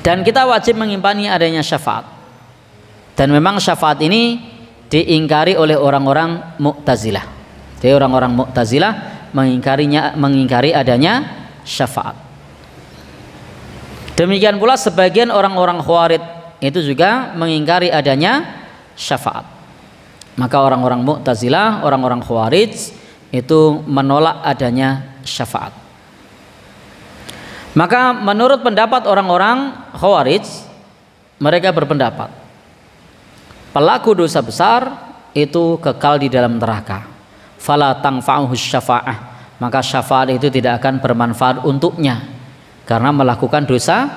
Dan kita wajib mengimani adanya syafaat. Dan memang syafaat ini diingkari oleh orang-orang Mu'tazilah. Jadi orang-orang Mu'tazilah mengingkari adanya syafaat. Demikian pula sebagian orang-orang Khawarij itu juga mengingkari adanya syafaat. Maka orang-orang Mu'tazilah, orang-orang Khawarij itu menolak adanya syafaat. Maka menurut pendapat orang-orang Khawarij, mereka berpendapat pelaku dosa besar itu kekal di dalam neraka. Fala tanfa'uhu syafa'ah, maka syafaat itu tidak akan bermanfaat untuknya karena melakukan dosa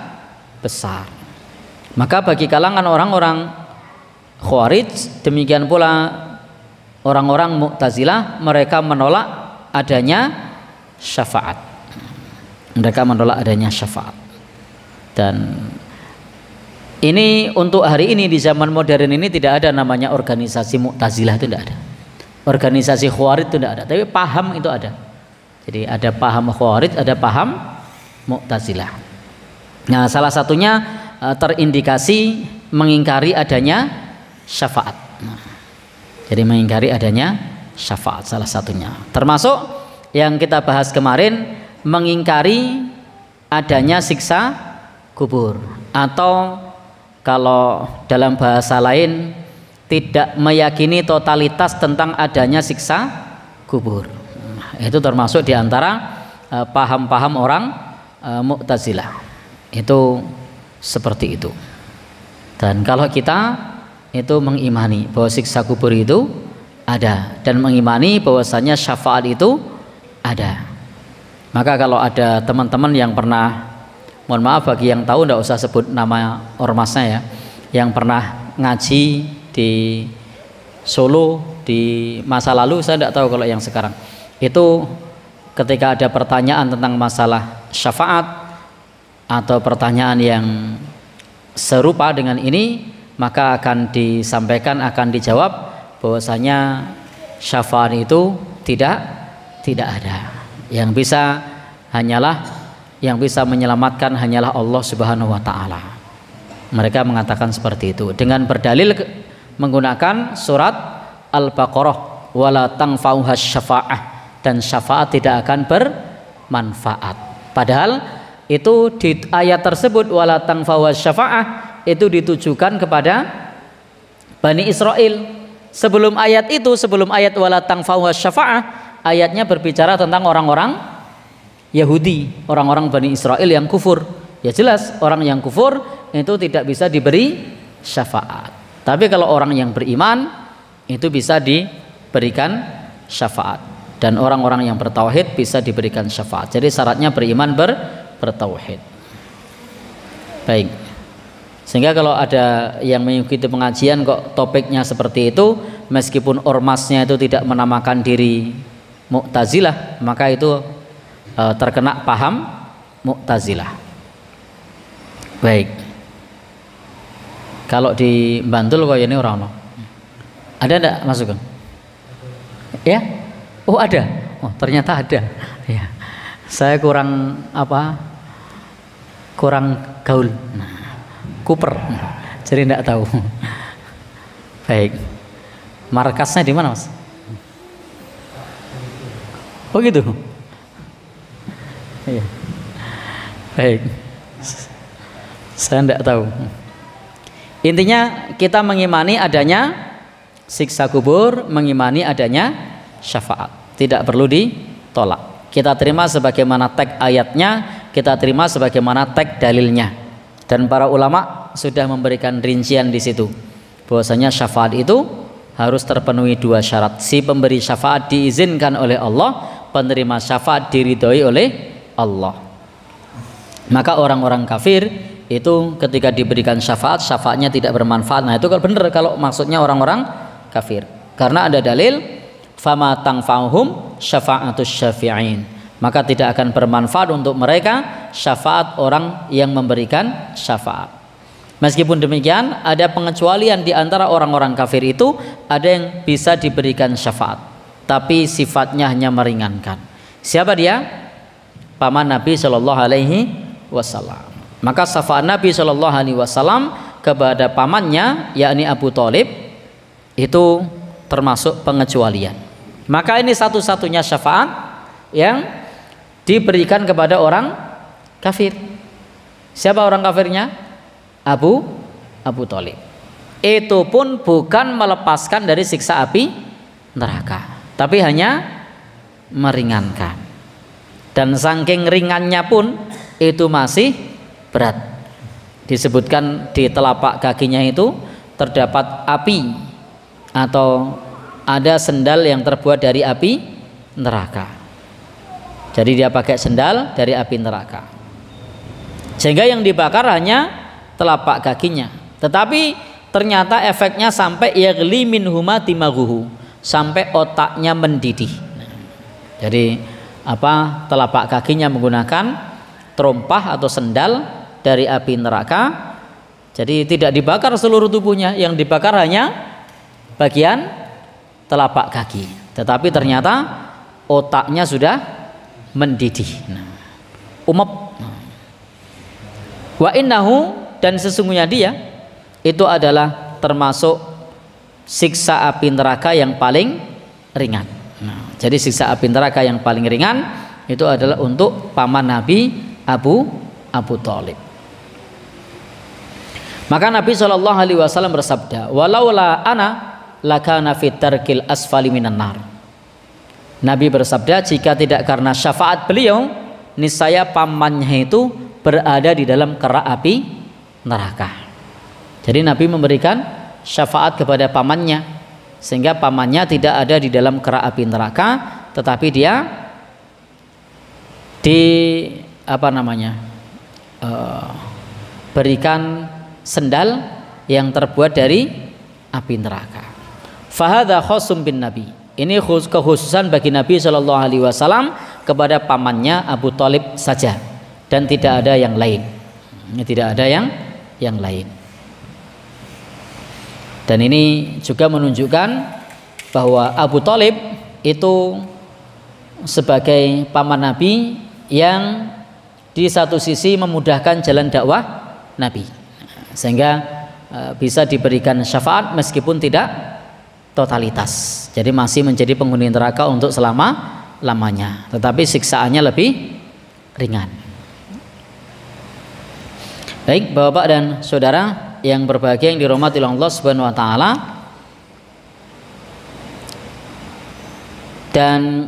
besar. Maka bagi kalangan orang-orang Khawarij, demikian pula orang-orang Mu'tazilah, mereka menolak adanya syafaat. Mereka menolak adanya syafaat. Dan ini untuk hari ini di zaman modern ini tidak ada namanya organisasi Mu'tazilah, itu tidak ada. Organisasi Khawarij itu tidak ada, tapi paham itu ada. Jadi ada paham Khawarij, ada paham Mu'tazilah. Nah, salah satunya terindikasi mengingkari adanya syafaat. Jadi mengingkari adanya syafaat salah satunya. Termasuk yang kita bahas kemarin, mengingkari adanya siksa kubur, atau kalau dalam bahasa lain tidak meyakini totalitas tentang adanya siksa kubur. Itu termasuk diantara paham-paham orang Mu'tazilah. Itu seperti itu. Dan kalau kita itu mengimani bahwa siksa kubur itu ada, dan mengimani bahwasanya syafaat itu ada, maka kalau ada teman-teman yang pernah, mohon maaf bagi yang tahu, tidak usah sebut nama ormasnya ya, yang pernah ngaji di Solo di masa lalu, saya tidak tahu kalau yang sekarang, itu ketika ada pertanyaan tentang masalah syafaat atau pertanyaan yang serupa dengan ini, maka akan disampaikan, akan dijawab bahwasanya syafaat itu tidak ada. Yang bisa menyelamatkan hanyalah Allah Subhanahu wa taala. Mereka mengatakan seperti itu dengan berdalil menggunakan surat Al-Baqarah, wala tanfa'uha syafa'ah, dan syafaat tidak akan bermanfaat. Padahal itu di ayat tersebut wala tanfa'uha syafa'ah itu ditujukan kepada Bani Israel. Sebelum ayat itu, sebelum ayat wala tanfa'uha syafa'ah, ayatnya berbicara tentang orang-orang Yahudi, orang-orang Bani Israel yang kufur. Ya jelas orang yang kufur itu tidak bisa diberi syafaat. Tapi kalau orang yang beriman itu bisa diberikan syafaat, dan orang-orang yang bertauhid bisa diberikan syafaat. Jadi syaratnya beriman bertauhid. Baik. Sehingga kalau ada yang mengikuti pengajian kok topiknya seperti itu, meskipun ormasnya itu tidak menamakan diri Mu'tazilah, maka itu terkena paham Mu'tazilah. Baik. Kalau di Bantul kok ini orang ada enggak masukan? Ya? Oh ada. Oh ternyata ada. Ya. Saya kurang gaul. Kuper. Jadi enggak tahu. Baik. Markasnya di mana, Mas? Oh gitu. Iya. Baik. Saya enggak tahu. Intinya kita mengimani adanya siksa kubur, mengimani adanya syafaat. Tidak perlu ditolak. Kita terima sebagaimana teks ayatnya, kita terima sebagaimana teks dalilnya. Dan para ulama sudah memberikan rincian di situ. Bahwasanya syafaat itu harus terpenuhi dua syarat. Si pemberi syafaat diizinkan oleh Allah, penerima syafaat diridhoi oleh Allah. Maka orang-orang kafir itu ketika diberikan syafaat, syafaatnya tidak bermanfaat. Nah itu kalau benar kalau maksudnya orang-orang kafir, karena ada dalil fama tanfa'uhum syafa'atus syafi'in, maka tidak akan bermanfaat untuk mereka syafaat orang yang memberikan syafaat. Meskipun demikian ada pengecualian di antara orang-orang kafir itu, ada yang bisa diberikan syafaat tapi sifatnya hanya meringankan. Siapa dia? Paman Nabi Shallallahu Alaihi Wasallam. Maka syafaat Nabi Shallallahu Alaihi Wasallam kepada pamannya, yakni Abu Thalib, itu termasuk pengecualian. Maka ini satu-satunya syafaat yang diberikan kepada orang kafir. Siapa orang kafirnya? Abu Thalib. Itu pun bukan melepaskan dari siksa api neraka, tapi hanya meringankan. Dan saking ringannya pun itu masih berat. Disebutkan di telapak kakinya itu terdapat api, atau ada sendal yang terbuat dari api neraka. Jadi dia pakai sendal dari api neraka, sehingga yang dibakar hanya telapak kakinya. Tetapi ternyata efeknya sampai yaghli minhuma dimaghuhu, sampai otaknya mendidih. Jadi telapak kakinya menggunakan terompah atau sendal dari api neraka. Jadi tidak dibakar seluruh tubuhnya, yang dibakar hanya bagian telapak kaki. Tetapi ternyata otaknya sudah mendidih, umep. Wa innahu, dan sesungguhnya dia itu adalah termasuk siksa api neraka yang paling ringan. Jadi siksa api neraka yang paling ringan itu adalah untuk paman Nabi Abu Thalib. Maka Nabi Shallallahu Alaihi Wasallam bersabda, walaula ana lakana fit tarkil asfali minan nar. Nabi bersabda, jika tidak karena syafaat beliau, niscaya pamannya itu berada di dalam kerak api neraka. Jadi Nabi memberikan syafaat kepada pamannya, sehingga pamannya tidak ada di dalam kerak api neraka, tetapi dia berikan sendal yang terbuat dari api neraka. Fahadha khosum bin Nabi. Ini kekhususan bagi Nabi Shallallahu Alaihi Wasallam kepada pamannya Abu Thalib saja, dan tidak ada yang lain. Ini tidak ada yang lain. Dan ini juga menunjukkan bahwa Abu Thalib itu sebagai paman Nabi yang di satu sisi memudahkan jalan dakwah Nabi, sehingga bisa diberikan syafaat meskipun tidak totalitas. Jadi masih menjadi penghuni neraka untuk selama-lamanya, tetapi siksaannya lebih ringan. Baik, Bapak dan Saudara yang berbahagia, yang dirahmati oleh Allah Subhanahu wa taala. Dan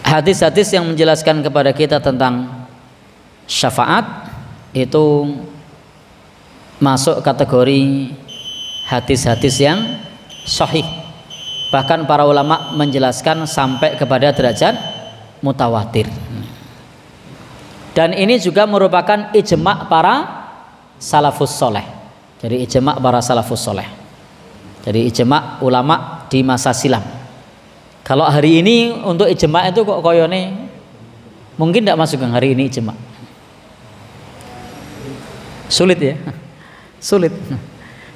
hadis-hadis yang menjelaskan kepada kita tentang syafaat itu masuk kategori hadis-hadis yang sahih. Bahkan para ulama menjelaskan sampai kepada derajat mutawatir. Dan ini juga merupakan ijma' para salafus soleh. Jadi ijma' para salafus soleh. Jadi ijma' ulama di masa silam. Kalau hari ini untuk ijma' itu kok koyone mungkin tidak masuk hari ini ijma'. Sulit ya, sulit.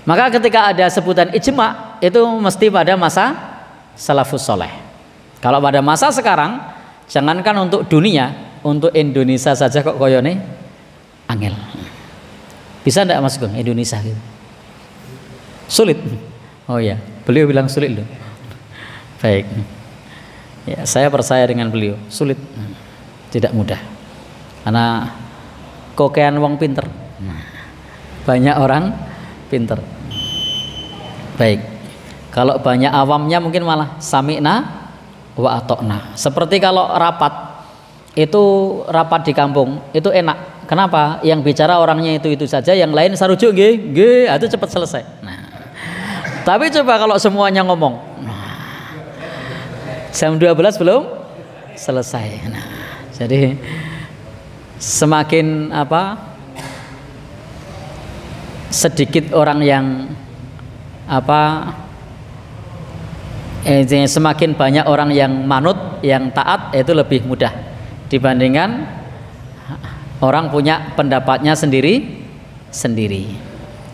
Maka ketika ada sebutan ijma' itu mesti pada masa salafus soleh. Kalau pada masa sekarang, jangankan untuk dunia, untuk Indonesia saja kok koyone angel. Bisa tidak masuk ke Indonesia gitu? Sulit. Oh ya, beliau bilang sulit loh. Baik. Ya, saya percaya dengan beliau, sulit. Tidak mudah. Karena kokean wong pinter. Banyak orang pinter. Baik. Kalau banyak awamnya mungkin malah sami'na wa atokna. Seperti kalau rapat di kampung itu enak. Kenapa? Yang bicara orangnya itu saja, yang lain sarujuk nggih, itu cepat selesai. Nah, tapi coba kalau semuanya ngomong, jam 12 belum selesai. Nah, jadi semakin sedikit orang yang semakin banyak orang yang manut, yang taat, itu lebih mudah dibandingkan orang punya pendapatnya sendiri.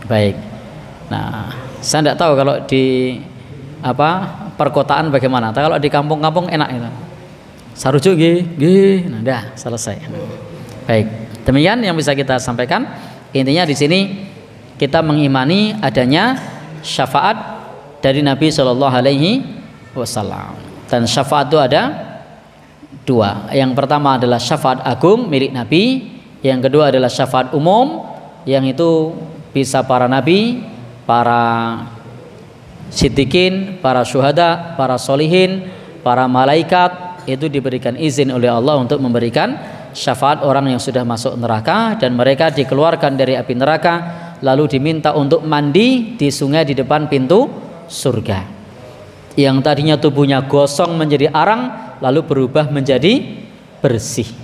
Baik. Nah, saya tidak tahu kalau di perkotaan bagaimana. Tapi kalau di kampung-kampung enak itu. Sarujuk nggih, nah dah selesai. Baik, demikian yang bisa kita sampaikan. Intinya di sini kita mengimani adanya syafaat dari Nabi Shallallahu Alaihi Wasallam. Dan syafaat itu ada dua. Yang pertama adalah syafaat agung milik Nabi. Yang kedua adalah syafaat umum, yang itu bisa para nabi, para siddiqin, para syuhada, para solihin, para malaikat, itu diberikan izin oleh Allah untuk memberikan syafaat orang yang sudah masuk neraka, dan mereka dikeluarkan dari api neraka lalu diminta untuk mandi di sungai di depan pintu surga. Yang tadinya tubuhnya gosong menjadi arang lalu berubah menjadi bersih.